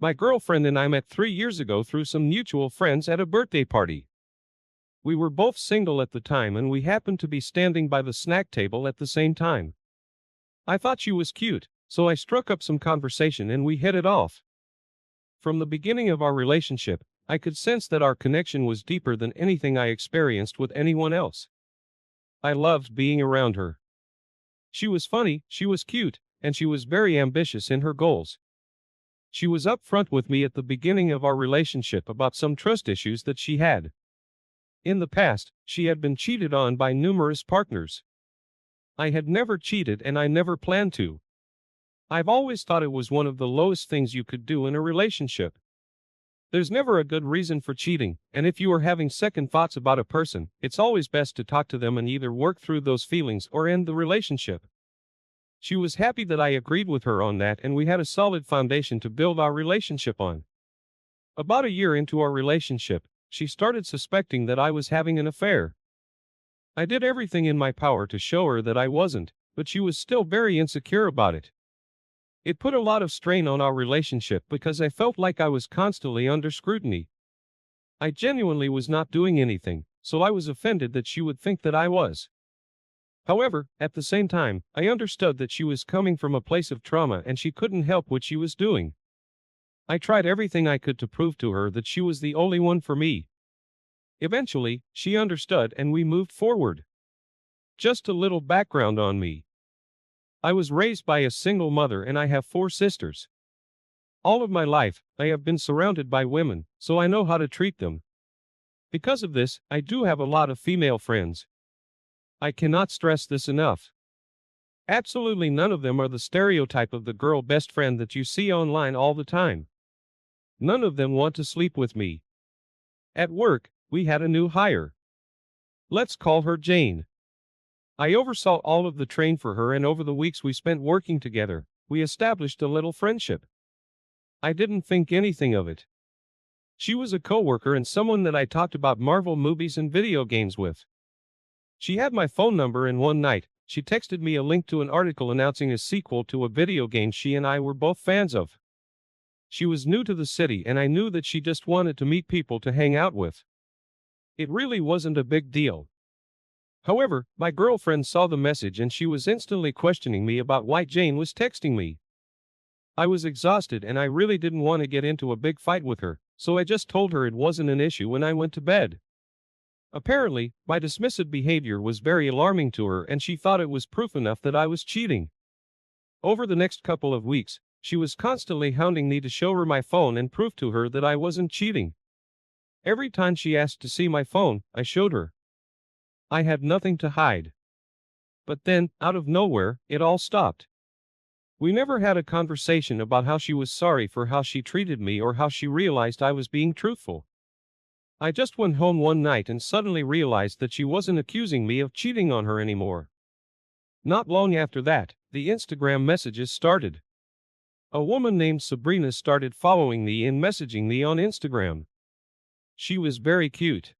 My girlfriend and I met 3 years ago through some mutual friends at a birthday party. We were both single at the time and we happened to be standing by the snack table at the same time. I thought she was cute, so I struck up some conversation and we hit it off. From the beginning of our relationship, I could sense that our connection was deeper than anything I experienced with anyone else. I loved being around her. She was funny, she was cute, and she was very ambitious in her goals. She was upfront with me at the beginning of our relationship about some trust issues that she had. In the past, she had been cheated on by numerous partners. I had never cheated and I never planned to. I've always thought it was one of the lowest things you could do in a relationship. There's never a good reason for cheating, and if you are having second thoughts about a person, it's always best to talk to them and either work through those feelings or end the relationship. She was happy that I agreed with her on that and we had a solid foundation to build our relationship on. About a year into our relationship, she started suspecting that I was having an affair. I did everything in my power to show her that I wasn't, but she was still very insecure about it. It put a lot of strain on our relationship because I felt like I was constantly under scrutiny. I genuinely was not doing anything, so I was offended that she would think that I was. However, at the same time, I understood that she was coming from a place of trauma and she couldn't help what she was doing. I tried everything I could to prove to her that she was the only one for me. Eventually, she understood and we moved forward. Just a little background on me. I was raised by a single mother and I have 4 sisters. All of my life, I have been surrounded by women, so I know how to treat them. Because of this, I do have a lot of female friends. I cannot stress this enough. Absolutely none of them are the stereotype of the girl best friend that you see online all the time. None of them want to sleep with me. At work, we had a new hire. Let's call her Jane. I oversaw all of the train for her and over the weeks we spent working together, we established a little friendship. I didn't think anything of it. She was a coworker and someone that I talked about Marvel movies and video games with. She had my phone number and one night, she texted me a link to an article announcing a sequel to a video game she and I were both fans of. She was new to the city and I knew that she just wanted to meet people to hang out with. It really wasn't a big deal. However, my girlfriend saw the message and she was instantly questioning me about why Jane was texting me. I was exhausted and I really didn't want to get into a big fight with her, so I just told her it wasn't an issue when I went to bed. Apparently, my dismissive behavior was very alarming to her and she thought it was proof enough that I was cheating. Over the next couple of weeks, she was constantly hounding me to show her my phone and prove to her that I wasn't cheating. Every time she asked to see my phone, I showed her. I had nothing to hide. But then, out of nowhere, it all stopped. We never had a conversation about how she was sorry for how she treated me or how she realized I was being truthful. I just went home one night and suddenly realized that she wasn't accusing me of cheating on her anymore. Not long after that, the Instagram messages started. A woman named Sabrina started following me and messaging me on Instagram. She was very cute.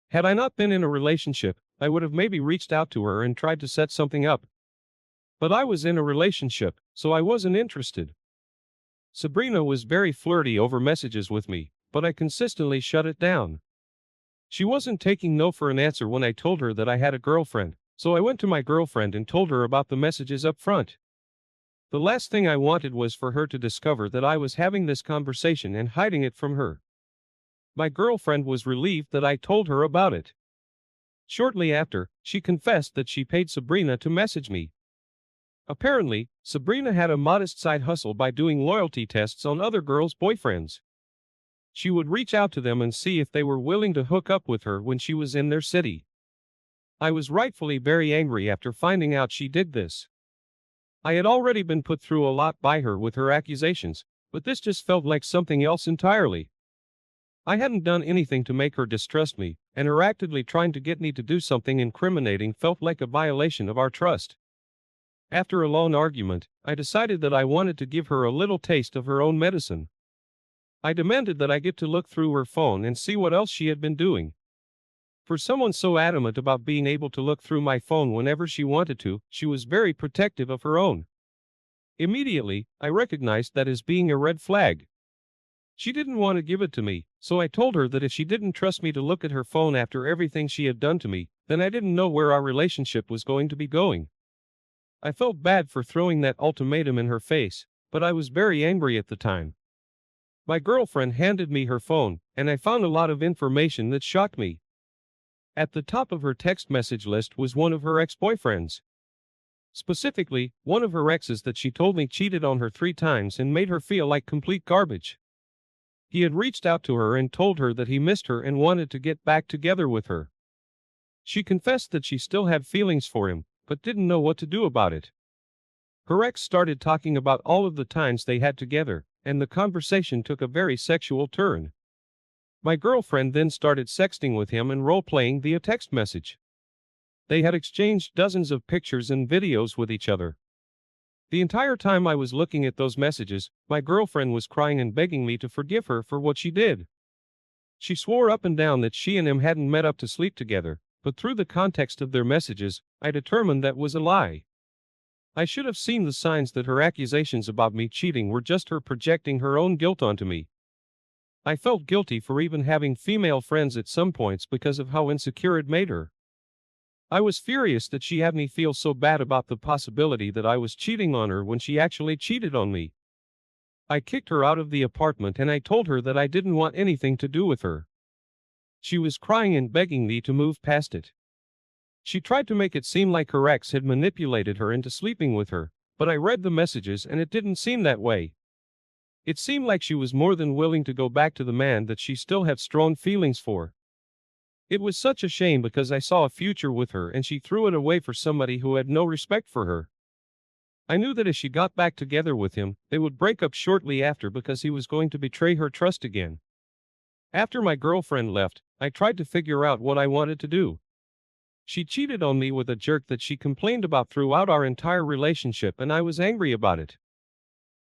Had I not been in a relationship, I would have maybe reached out to her and tried to set something up. But I was in a relationship, so I wasn't interested. Sabrina was very flirty over messages with me, but I consistently shut it down. She wasn't taking no for an answer when I told her that I had a girlfriend, so I went to my girlfriend and told her about the messages up front. The last thing I wanted was for her to discover that I was having this conversation and hiding it from her. My girlfriend was relieved that I told her about it. Shortly after, she confessed that she paid Sabrina to message me. Apparently, Sabrina had a modest side hustle by doing loyalty tests on other girls' boyfriends. She would reach out to them and see if they were willing to hook up with her when she was in their city. I was rightfully very angry after finding out she did this. I had already been put through a lot by her with her accusations, but this just felt like something else entirely. I hadn't done anything to make her distrust me, and her actively trying to get me to do something incriminating felt like a violation of our trust. After a long argument, I decided that I wanted to give her a little taste of her own medicine. I demanded that I get to look through her phone and see what else she had been doing. For someone so adamant about being able to look through my phone whenever she wanted to, she was very protective of her own. Immediately, I recognized that as being a red flag. She didn't want to give it to me, so I told her that if she didn't trust me to look at her phone after everything she had done to me, then I didn't know where our relationship was going to be going. I felt bad for throwing that ultimatum in her face, but I was very angry at the time. My girlfriend handed me her phone, and I found a lot of information that shocked me. At the top of her text message list was one of her ex-boyfriends. Specifically, one of her exes that she told me cheated on her 3 times and made her feel like complete garbage. He had reached out to her and told her that he missed her and wanted to get back together with her. She confessed that she still had feelings for him, but didn't know what to do about it. Her ex started talking about all of the times they had together, and the conversation took a very sexual turn. My girlfriend then started sexting with him and role-playing via text message. They had exchanged dozens of pictures and videos with each other. The entire time I was looking at those messages, my girlfriend was crying and begging me to forgive her for what she did. She swore up and down that she and him hadn't met up to sleep together, but through the context of their messages, I determined that was a lie. I should have seen the signs that her accusations about me cheating were just her projecting her own guilt onto me. I felt guilty for even having female friends at some points because of how insecure it made her. I was furious that she had me feel so bad about the possibility that I was cheating on her when she actually cheated on me. I kicked her out of the apartment and I told her that I didn't want anything to do with her. She was crying and begging me to move past it. She tried to make it seem like her ex had manipulated her into sleeping with her, but I read the messages and it didn't seem that way. It seemed like she was more than willing to go back to the man that she still had strong feelings for. It was such a shame because I saw a future with her and she threw it away for somebody who had no respect for her. I knew that if she got back together with him, they would break up shortly after because he was going to betray her trust again. After my girlfriend left, I tried to figure out what I wanted to do. She cheated on me with a jerk that she complained about throughout our entire relationship and I was angry about it.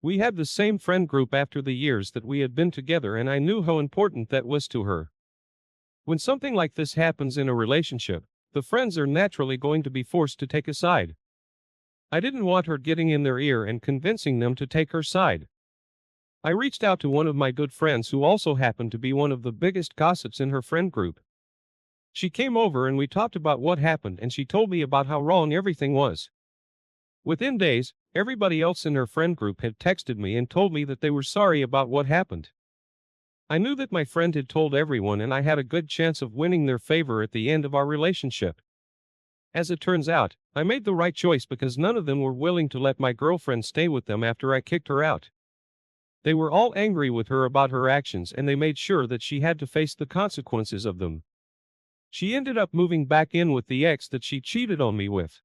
We had the same friend group after the years that we had been together and I knew how important that was to her. When something like this happens in a relationship, the friends are naturally going to be forced to take a side. I didn't want her getting in their ear and convincing them to take her side. I reached out to one of my good friends who also happened to be one of the biggest gossips in her friend group. She came over and we talked about what happened and she told me about how wrong everything was. Within days, everybody else in her friend group had texted me and told me that they were sorry about what happened. I knew that my friend had told everyone and I had a good chance of winning their favor at the end of our relationship. As it turns out, I made the right choice because none of them were willing to let my girlfriend stay with them after I kicked her out. They were all angry with her about her actions and they made sure that she had to face the consequences of them. She ended up moving back in with the ex that she cheated on me with.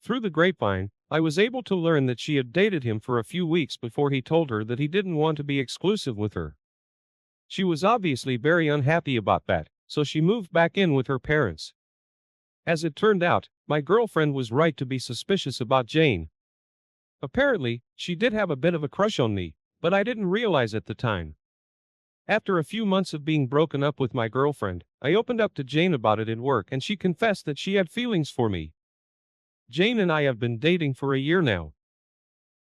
Through the grapevine, I was able to learn that she had dated him for a few weeks before he told her that he didn't want to be exclusive with her. She was obviously very unhappy about that, so she moved back in with her parents. As it turned out, my girlfriend was right to be suspicious about Jane. Apparently, she did have a bit of a crush on me, but I didn't realize at the time. After a few months of being broken up with my girlfriend, I opened up to Jane about it at work and she confessed that she had feelings for me. Jane and I have been dating for a year now.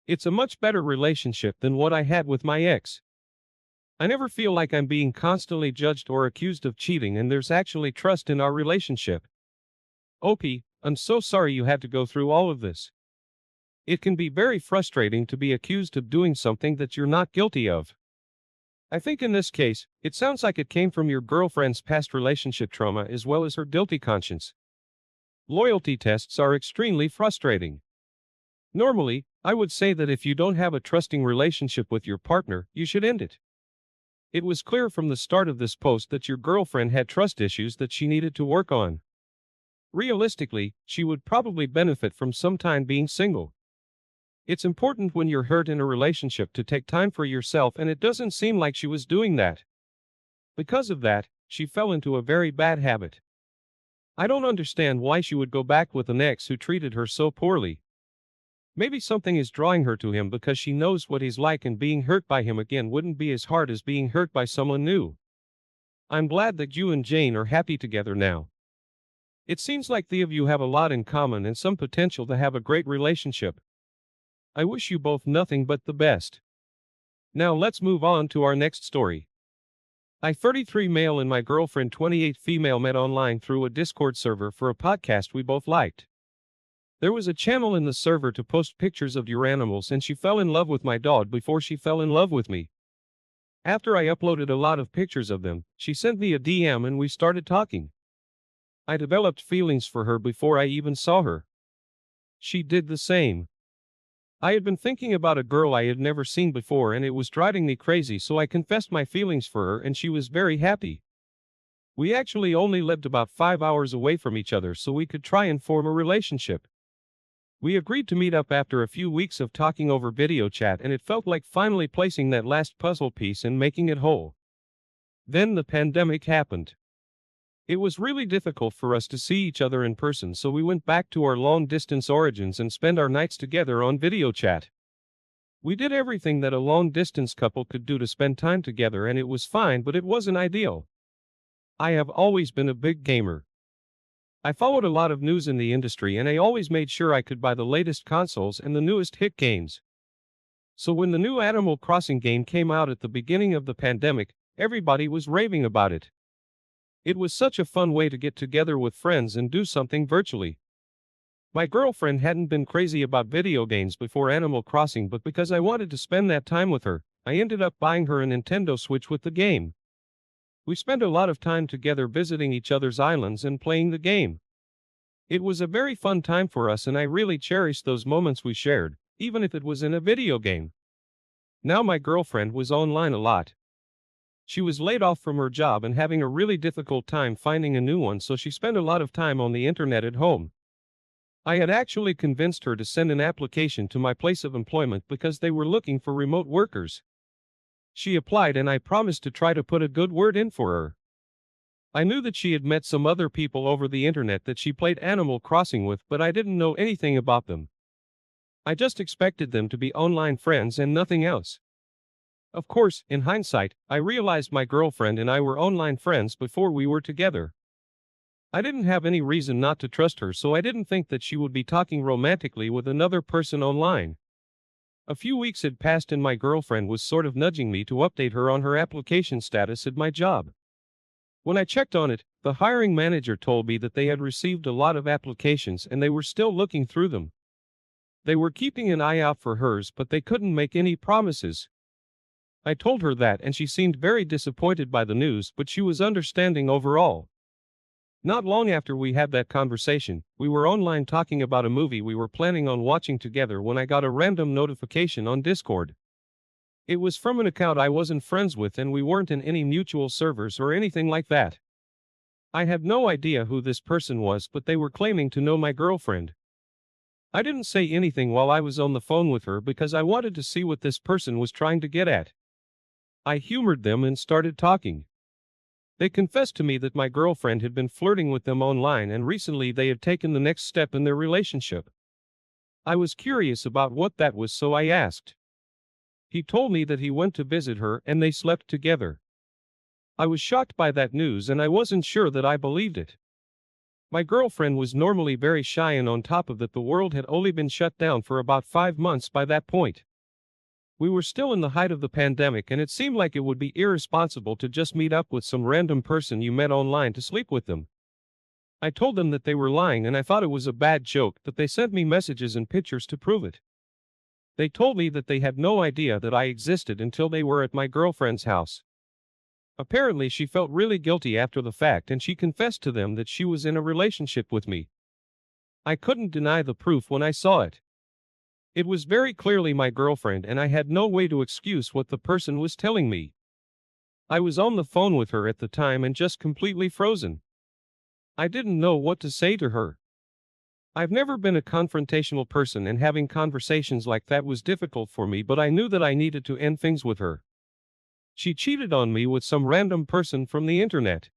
It's a much better relationship than what I had with my ex. I never feel like I'm being constantly judged or accused of cheating and there's actually trust in our relationship. Opie, I'm so sorry you had to go through all of this. It can be very frustrating to be accused of doing something that you're not guilty of. I think in this case, it sounds like it came from your girlfriend's past relationship trauma as well as her guilty conscience. Loyalty tests are extremely frustrating. Normally, I would say that if you don't have a trusting relationship with your partner, you should end it. It was clear from the start of this post that your girlfriend had trust issues that she needed to work on. Realistically, she would probably benefit from some time being single. It's important when you're hurt in a relationship to take time for yourself and it doesn't seem like she was doing that. Because of that, she fell into a very bad habit. I don't understand why she would go back with an ex who treated her so poorly. Maybe something is drawing her to him because she knows what he's like and being hurt by him again wouldn't be as hard as being hurt by someone new. I'm glad that you and Jane are happy together now. It seems like the of you have a lot in common and some potential to have a great relationship. I wish you both nothing but the best. Now let's move on to our next story. I 33 male and my girlfriend 28 female met online through a Discord server for a podcast we both liked. There was a channel in the server to post pictures of your animals and she fell in love with my dog before she fell in love with me. After I uploaded a lot of pictures of them, she sent me a DM and we started talking. I developed feelings for her before I even saw her. She did the same. I had been thinking about a girl I had never seen before and it was driving me crazy, so I confessed my feelings for her and she was very happy. We actually only lived about 5 hours away from each other so we could try and form a relationship. We agreed to meet up after a few weeks of talking over video chat and it felt like finally placing that last puzzle piece and making it whole. Then the pandemic happened. It was really difficult for us to see each other in person, so we went back to our long-distance origins and spent our nights together on video chat. We did everything that a long-distance couple could do to spend time together and it was fine, but it wasn't ideal. I have always been a big gamer. I followed a lot of news in the industry and I always made sure I could buy the latest consoles and the newest hit games. So when the new Animal Crossing game came out at the beginning of the pandemic, everybody was raving about it. It was such a fun way to get together with friends and do something virtually. My girlfriend hadn't been crazy about video games before Animal Crossing, but because I wanted to spend that time with her, I ended up buying her a Nintendo Switch with the game. We spent a lot of time together visiting each other's islands and playing the game. It was a very fun time for us and I really cherished those moments we shared, even if it was in a video game. Now my girlfriend was online a lot. She was laid off from her job and having a really difficult time finding a new one, so she spent a lot of time on the internet at home. I had actually convinced her to send an application to my place of employment because they were looking for remote workers. She applied and I promised to try to put a good word in for her. I knew that she had met some other people over the internet that she played Animal Crossing with, but I didn't know anything about them. I just expected them to be online friends and nothing else. Of course, in hindsight, I realized my girlfriend and I were online friends before we were together. I didn't have any reason not to trust her, so I didn't think that she would be talking romantically with another person online. A few weeks had passed and my girlfriend was sort of nudging me to update her on her application status at my job. When I checked on it, the hiring manager told me that they had received a lot of applications and they were still looking through them. They were keeping an eye out for hers, but they couldn't make any promises. I told her that and she seemed very disappointed by the news, but she was understanding overall. Not long after we had that conversation, we were online talking about a movie we were planning on watching together when I got a random notification on Discord. It was from an account I wasn't friends with and we weren't in any mutual servers or anything like that. I had no idea who this person was, but they were claiming to know my girlfriend. I didn't say anything while I was on the phone with her because I wanted to see what this person was trying to get at. I humored them and started talking. They confessed to me that my girlfriend had been flirting with them online and recently they had taken the next step in their relationship. I was curious about what that was, so I asked. He told me that he went to visit her and they slept together. I was shocked by that news and I wasn't sure that I believed it. My girlfriend was normally very shy and on top of that the world had only been shut down for about 5 months by that point. We were still in the height of the pandemic and it seemed like it would be irresponsible to just meet up with some random person you met online to sleep with them. I told them that they were lying and I thought it was a bad joke, but they sent me messages and pictures to prove it. They told me that they had no idea that I existed until they were at my girlfriend's house. Apparently she felt really guilty after the fact and she confessed to them that she was in a relationship with me. I couldn't deny the proof when I saw it. It was very clearly my girlfriend and I had no way to excuse what the person was telling me. I was on the phone with her at the time and just completely frozen. I didn't know what to say to her. I've never been a confrontational person and having conversations like that was difficult for me, but I knew that I needed to end things with her. She cheated on me with some random person from the internet.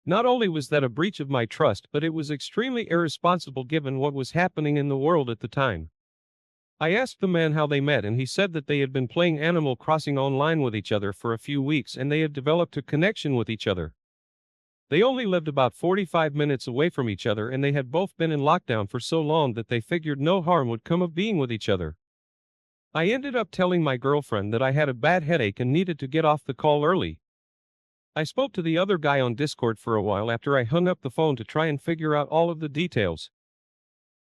Not only was that a breach of my trust, but it was extremely irresponsible given what was happening in the world at the time. I asked the man how they met and he said that they had been playing Animal Crossing online with each other for a few weeks and they had developed a connection with each other. They only lived about 45 minutes away from each other and they had both been in lockdown for so long that they figured no harm would come of being with each other. I ended up telling my girlfriend that I had a bad headache and needed to get off the call early. I spoke to the other guy on Discord for a while after I hung up the phone to try and figure out all of the details.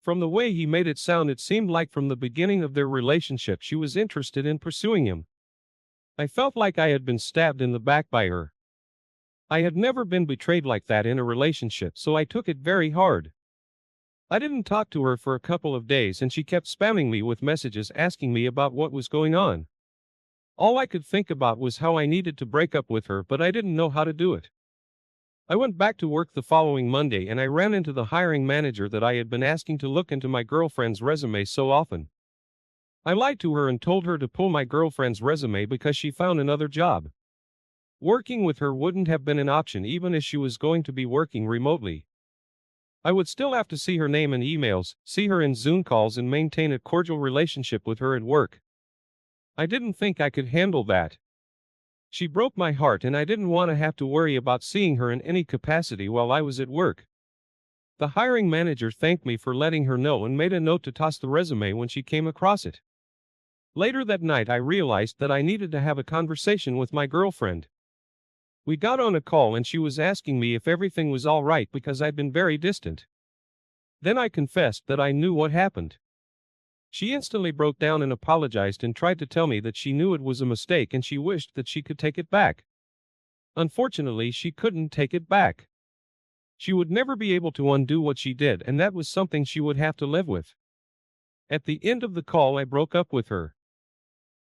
From the way he made it sound, it seemed like from the beginning of their relationship she was interested in pursuing him. I felt like I had been stabbed in the back by her. I had never been betrayed like that in a relationship, so I took it very hard. I didn't talk to her for a couple of days and she kept spamming me with messages asking me about what was going on. All I could think about was how I needed to break up with her, but I didn't know how to do it. I went back to work the following Monday and I ran into the hiring manager that I had been asking to look into my girlfriend's resume so often. I lied to her and told her to pull my girlfriend's resume because she found another job. Working with her wouldn't have been an option even if she was going to be working remotely. I would still have to see her name in emails, see her in Zoom calls, and maintain a cordial relationship with her at work. I didn't think I could handle that. She broke my heart and I didn't want to have to worry about seeing her in any capacity while I was at work. The hiring manager thanked me for letting her know and made a note to toss the resume when she came across it. Later that night I realized that I needed to have a conversation with my girlfriend. We got on a call and she was asking me if everything was all right because I'd been very distant. Then I confessed that I knew what happened. She instantly broke down and apologized and tried to tell me that she knew it was a mistake and she wished that she could take it back. Unfortunately, she couldn't take it back. She would never be able to undo what she did, and that was something she would have to live with. At the end of the call, I broke up with her.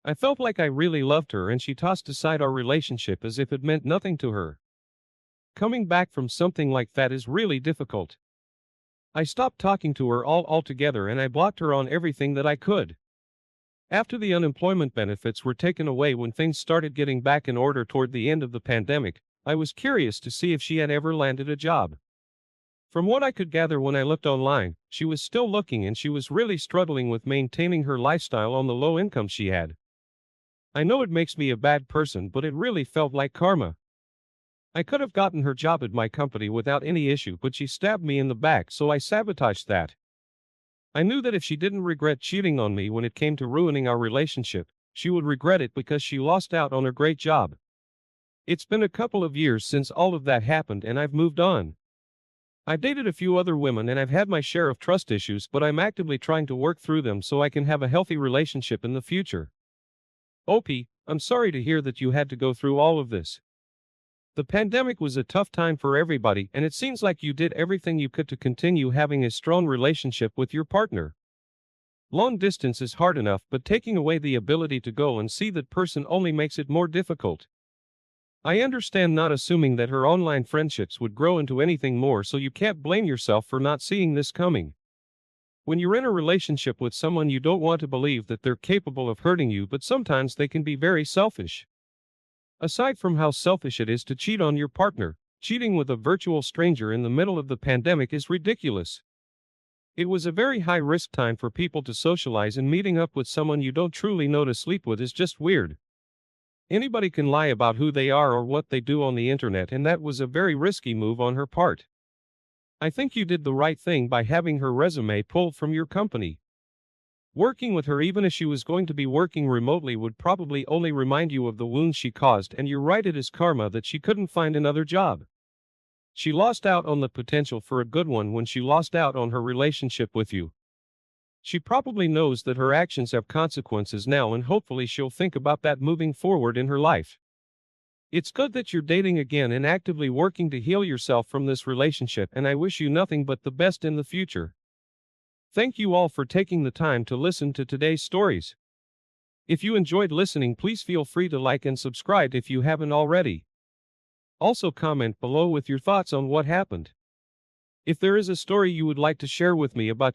I felt like I really loved her and she tossed aside our relationship as if it meant nothing to her. Coming back from something like that is really difficult. I stopped talking to her altogether and I blocked her on everything that I could. After the unemployment benefits were taken away when things started getting back in order toward the end of the pandemic, I was curious to see if she had ever landed a job. From what I could gather when I looked online, she was still looking and she was really struggling with maintaining her lifestyle on the low income she had. I know it makes me a bad person, but it really felt like karma. I could have gotten her job at my company without any issue, but she stabbed me in the back, so I sabotaged that. I knew that if she didn't regret cheating on me when it came to ruining our relationship, she would regret it because she lost out on a great job. It's been a couple of years since all of that happened and I've moved on. I've dated a few other women and I've had my share of trust issues, but I'm actively trying to work through them so I can have a healthy relationship in the future. Opie, I'm sorry to hear that you had to go through all of this. The pandemic was a tough time for everybody, and it seems like you did everything you could to continue having a strong relationship with your partner. Long distance is hard enough, but taking away the ability to go and see that person only makes it more difficult. I understand not assuming that her online friendships would grow into anything more, so you can't blame yourself for not seeing this coming. When you're in a relationship with someone, you don't want to believe that they're capable of hurting you, but sometimes they can be very selfish. Aside from how selfish it is to cheat on your partner, cheating with a virtual stranger in the middle of the pandemic is ridiculous. It was a very high-risk time for people to socialize, and meeting up with someone you don't truly know to sleep with is just weird. Anybody can lie about who they are or what they do on the internet, and that was a very risky move on her part. I think you did the right thing by having her resume pulled from your company. Working with her, even if she was going to be working remotely, would probably only remind you of the wounds she caused, and you're right, it is karma that she couldn't find another job. She lost out on the potential for a good one when she lost out on her relationship with you. She probably knows that her actions have consequences now, and hopefully she'll think about that moving forward in her life. It's good that you're dating again and actively working to heal yourself from this relationship, and I wish you nothing but the best in the future. Thank you all for taking the time to listen to today's stories. If you enjoyed listening, please feel free to like and subscribe if you haven't already. Also, comment below with your thoughts on what happened. If there is a story you would like to share with me about